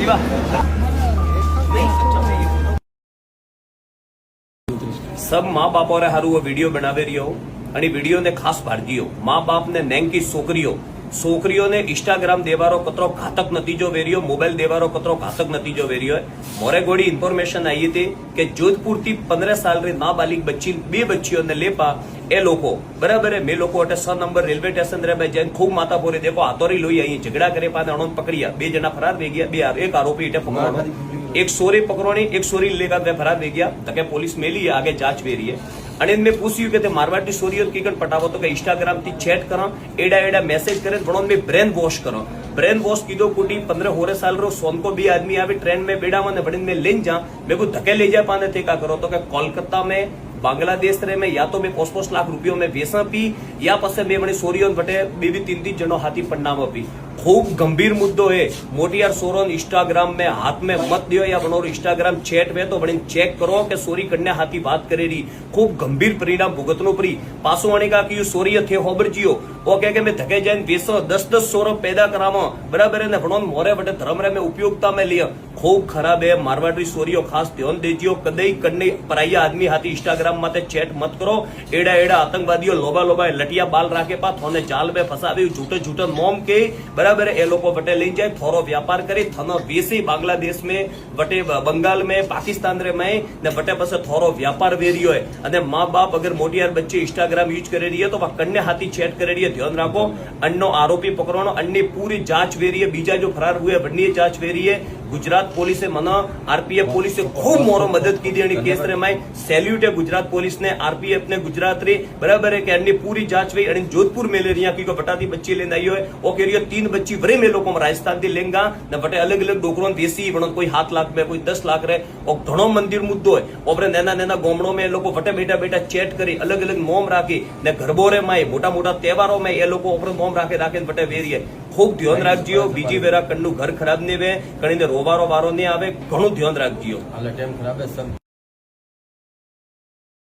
सब माँ बाप और हारू वो वीडियो बनावे रही हो અને વિડીયોને ખાસ ભારજીઓ મા બાપને નેંકી છોકરીઓને ઇન્સ્ટાગ્રામ દેવારો કતરો ઘાતક નતીજો વેર્યો, મોબાઈલ દેવારો કતરો ઘાતક નતીજો વેર્યો. મોરે ગોળી ઇન્ફોર્મેશન આવી હતી કે જોધપુર થી 15 साल री नाबालिग बच्ची બે બચ્ચીઓને લેપા એ લોકો બરાબર મેં લોકો અટે 6 નંબર રેલવે સ્ટેશન રે ભાઈ જઈને ખૂબ માતાપોરે દેખો હાથોરી લોઈ અહીં ઝઘડા કરે પાને અણોન પકડ્યા, બે જણા ફરાર થઈ ગયા, એક આરોપી એટે પકડવાનો, एक सोरी पकड़ोनी, एक सोरी लेकर वे फरार हो गया. तो क्या पुलिस मेली है, आगे जांच वे रही है. અને મેં પૂછ્યું કે તે મારવાડી સોરીઓ કીકણ પટાવો તો કે ઇન્સ્ટાગ્રામ થી ચેટ કરો, એડા મેસેજ કરે ભણો મેં બ્રેન વોશ કરો. ब्रेन वॉश कीधो कुटी 15 साल रो सोन को भी आदमी आवे ट्रेन में बेड़ा में बड़े में लेन जा मेरे को धक्के ले जा पाने थे का करो तो क्या कोलकाता में बांग्लादेश रे में या तो मैं 5 लाख रुपयों में वेसा पी या पसे मैं बड़ी सोरियों बटे बेबी 3 जनो हाथी पन्ना में पी. खूब गंभीर मुद्दो है. मोटियार सोरोन इंस्टाग्राम में हाथ में मत दियो या बनो इंस्टाग्राम चैट में तो बड़ी चेक करो कि सोरी कन्या हाथी बात करे रही. खूब गंभीर परिणाम भुगतनो परी. पासो आने का कि सोरी थे होबर जियो वो कह के मैं धके जाइन 20-10 सोरो पैदा करामो बराबर है ने भणोन मोरे बटे धर्म रे में उपयोगिता में लिया. खूब खराब है. मारवाड़ी सोरियो खास ध्यान देजियो कदई कन्ने पराया आदमी हाथी इंस्टाग्राम माते चैट मत करो. एड़ा आतंकवादियों लोबा लटिया बाल राखे पा थोने जाल में फसावी झूठे मोम के बराबर ए लोको बटे लई जाए थोरो व्यापार करे थनो वेसी बांग्लादेश में बटे बंगाल में पाकिस्तान रे में ने बटे पसे थोरो व्यापार वेरियो है. अने माँ बाप अगर मोटियार बच्चे इंस्टाग्राम यूज करे रही है तो वह कन्या हाथी चैट करे रही है. ध्यान रखो अन्नो आरोपी पकड़वानो अन्य पूरी जांच वेरी है. बीजा जो फरार हुए बन्नी जांच वेरी है. गुजरात पुलिस मना आरपीएफ पुलिस खूब मोरो मदद की दी केस रे में सैल्यूट है गुजरात पुलिस ने आरपीएफ ने गुजरात रे बराबर है कि अन्य पूरी जांच हुई. और जोधपुर में ले रही की बटाती बच्ची लेने आई है वो कह रही है 3 बच्ची वरे में लोग राजस्थान थी लेंगा ने बटे अलग अलग डोकरो देसी बनो कोई 7 लाख में कोई 10 लाख रे और घणो मंदिर मुद्दो है. ओपरे नैना गोमड़ो में लोग बटे बेटा चैट करी अलग अलग मोम राखी ने गरबोरे में मोटा तहेवारों में ये लोग ओपरे मोम राखे बटे वेरी है. खूब ध्यान राखजियो. बीजी वेरा कन्नु घर खराब नहीं वे कणी ने रोवारो वारो नहीं आवे. घणो ध्यान राखजियो.